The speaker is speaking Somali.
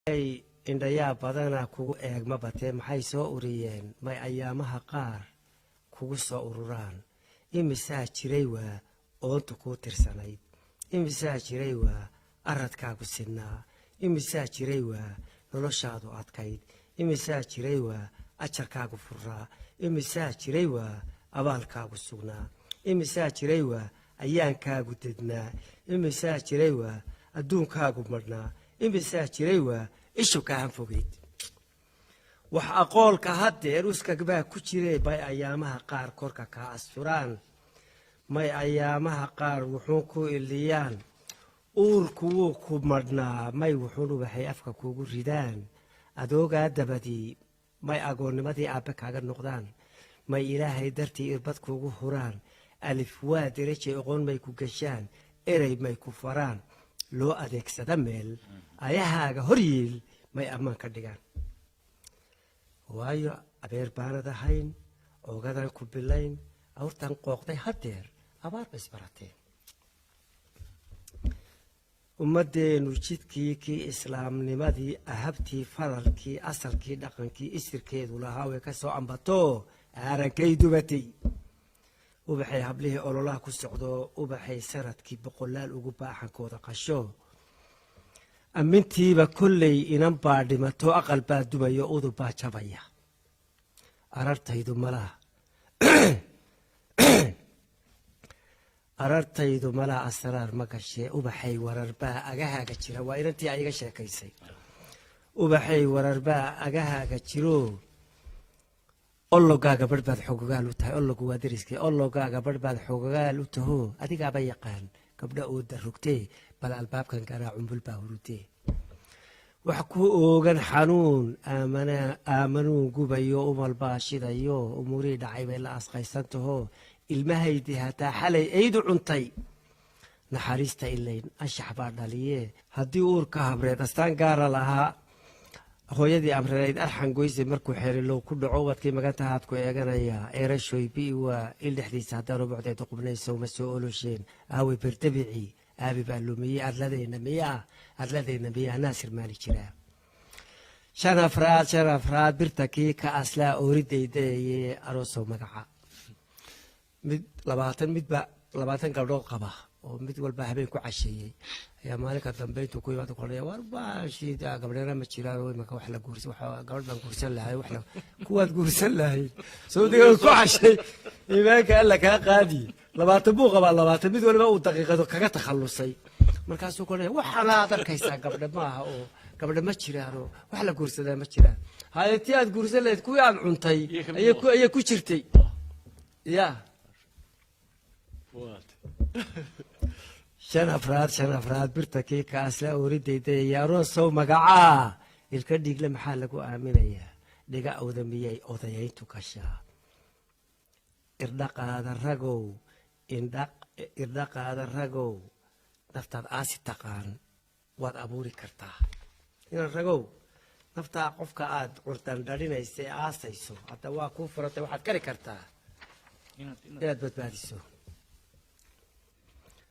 ay indhayaa badana kugu eegma batee maxay soo uriyeen may ayaamaha qaar kugu soo ururaan imisaa jiray waa oonta kuu tirsanayd imisaa jiray waa aradkaagu sidnaa imisaa jiray waa noloshaadu adkayd imisaa jiray waa ajarkaagu furaa imisaa jiray waa abaalkaagu sugnaa imisaa jiray waa ayaankaagu dednaa imisaa jiray waa adduunkaagu madhnaa imisaa jiray waa ishu kaahan fogeyd wax aqoolka haddeer uskagbaa ku jiree may ayaamaha qaar korka kaa asturaan may ayaamaha qaar wuxuun ku iliyaan uurku wuu ku madhnaa may wuxuun ubaxay afka kuugu ridaan adoogaa dabadii may agoonnimadii aabbe kaaga noqdaan may ilaahay dartii irbad kuugu huraan alif waa derajay oqoon may ku gashaan erey may ku faraan loo adeegsada meel ayahaaga hor yiil may ammaan ka dhigaan waayo abeer baanad ahayn oogadan ku bilayn awrtan qooqday haddeer abaar ba isbarateen ummaddeenu jidkii kii islaamnimadii ahabtii faralkii asalkii dhaqankii isirkeedu lahaa way ka soo ambato aarankay dubatay ubaxay hablihii ololaha ku socdo ubaxay sanadkii boqolaal ugu baaxankooda qasho amintiiba kolley inan baa dhimato aqal baa dumayo udub baa jabaya arartaydu malaa asraar ma gashee ubaxay wararbaa agahaaga jira waa inantii aiga sheekaysay ubaxay wararbaa agahaaga jiro ologaaga barh baad xoogogaal u tahay ologu waa dariskii ologaaga barh baad xoogogaal u taho adigaaba yaqaan gabdha ooda rogtee bal albaabkan garaa cumbul baa hurutee wax ku oogan xanuun aamanuun gubayo umal baa shidayo umurii dhacay bay la asqaysantaho ilmahaydii hataa xalay aydu cuntay naxariista ilayn anshax baa dhaliye haddii uurka habreed astaan gaara lahaa hooyadii amreeyd arxan goyse markuu xeerilow ku dhaco ubadkii magantahaad ku eeganayaa eerashoy bii waa il dhexdiisa haddaanu bucdeeda qubnayso ma soo olosheen aawe berdabicii aabi baa lumiyey adladeenna miyaa naasir maali jiraa shan afraad birta kii ka aslaa ooridaydaye aroosow magaca mid 20 gabdhood qaba oo mid walba habeen ku casheeyey ayaa maalinka dambe intuu ku yimaado qoraya war baashida gabdhana ma jiraan oo imaka wax la guursan waxa gabadh baan guursan lahay wax la kuwaad guursan lahay Saudiga ku cashay iimaanka alla ka qaadi 20 buu qaba 20 mid walba uu daqiiqado kaga takhalusay markaasuu qoraya waxana aad arkaysaa gabdha maaha oo gabdha ma jiraan oo wax la guursadaa ma jiraan hay'adii aad guursan lahayd kuwii aad cuntay ayay ku jirtay ya shan afraad birta kii ka asla ooridayday aroosow magacaa ilka dhiigle maxaa lagu aaminayaa dhiga awda miyay odayayntu gashaa irdhaqaada ragow naftaad aasi taqaan waad abuuri kartaa inaan ragow naftaa qofka aad curdan dhalinaysa ee aasayso hadda waa kuu furatay waxaad kari kartaa inaad badbaadiso